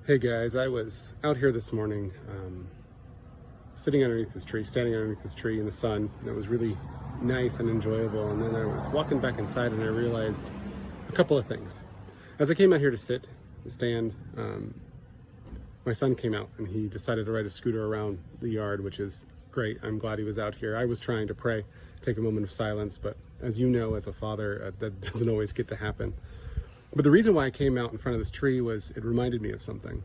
Hey guys, I was out here this morning, standing underneath this tree in the sun. It was really nice and enjoyable. And then I was walking back inside and I realized a couple of things. As I came out here to stand, my son came out and he decided to ride a scooter around the yard, which is great. I'm glad he was out here. I was trying to pray, take a moment of silence, but as you know, as a father, that doesn't always get to happen. But the reason why I came out in front of this tree was it reminded me of something.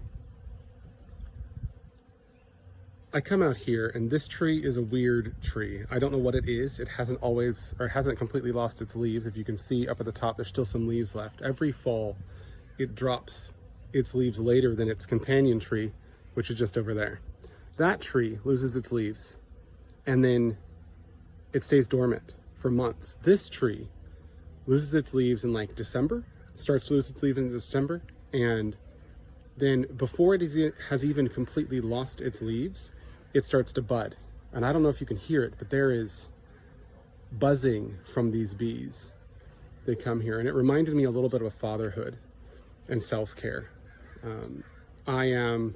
I come out here and this tree is a weird tree. I don't know what it is. It hasn't completely lost its leaves. If you can see up at the top, there's still some leaves left. Every fall, it drops its leaves later than its companion tree, which is just over there. That tree loses its leaves and then it stays dormant for months. This tree loses its leaves in like December, starts to lose its leaves in December, and then before it has even completely lost its leaves, it starts to bud. And I don't know if you can hear it, but there is buzzing from these bees. They come here, and it reminded me a little bit of fatherhood and self-care. I am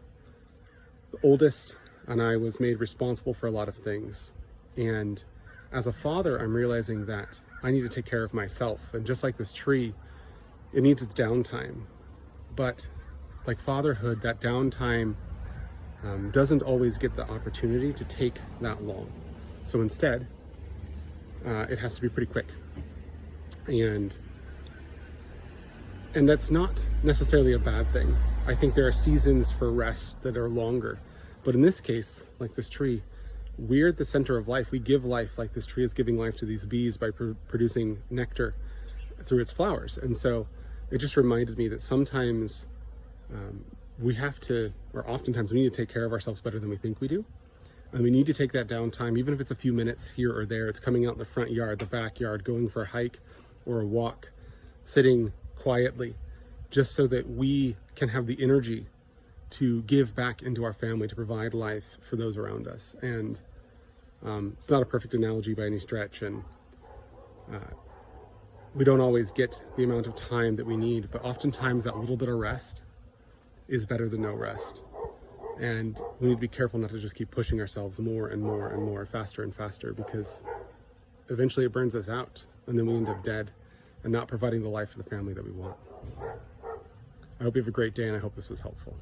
the oldest, and I was made responsible for a lot of things. And as a father, I'm realizing that I need to take care of myself. And just like this tree, it needs its downtime. But like fatherhood, that downtime doesn't always get the opportunity to take that long. So instead, it has to be pretty quick. And that's not necessarily a bad thing. I think there are seasons for rest that are longer. But in this case, like this tree, we're at the center of life. We give life, like this tree is giving life to these bees by producing nectar through its flowers. And so it just reminded me that sometimes oftentimes we need to take care of ourselves better than we think we do. And we need to take that downtime, even if it's a few minutes here or there. It's coming out in the front yard, the backyard, going for a hike or a walk, sitting quietly, just so that we can have the energy to give back into our family, to provide life for those around us. And it's not a perfect analogy by any stretch, and we don't always get the amount of time that we need, but oftentimes that little bit of rest is better than no rest. And we need to be careful not to just keep pushing ourselves more and more and more, faster and faster, because eventually it burns us out and then we end up dead and not providing the life for the family that we want. I hope you have a great day, and I hope this was helpful.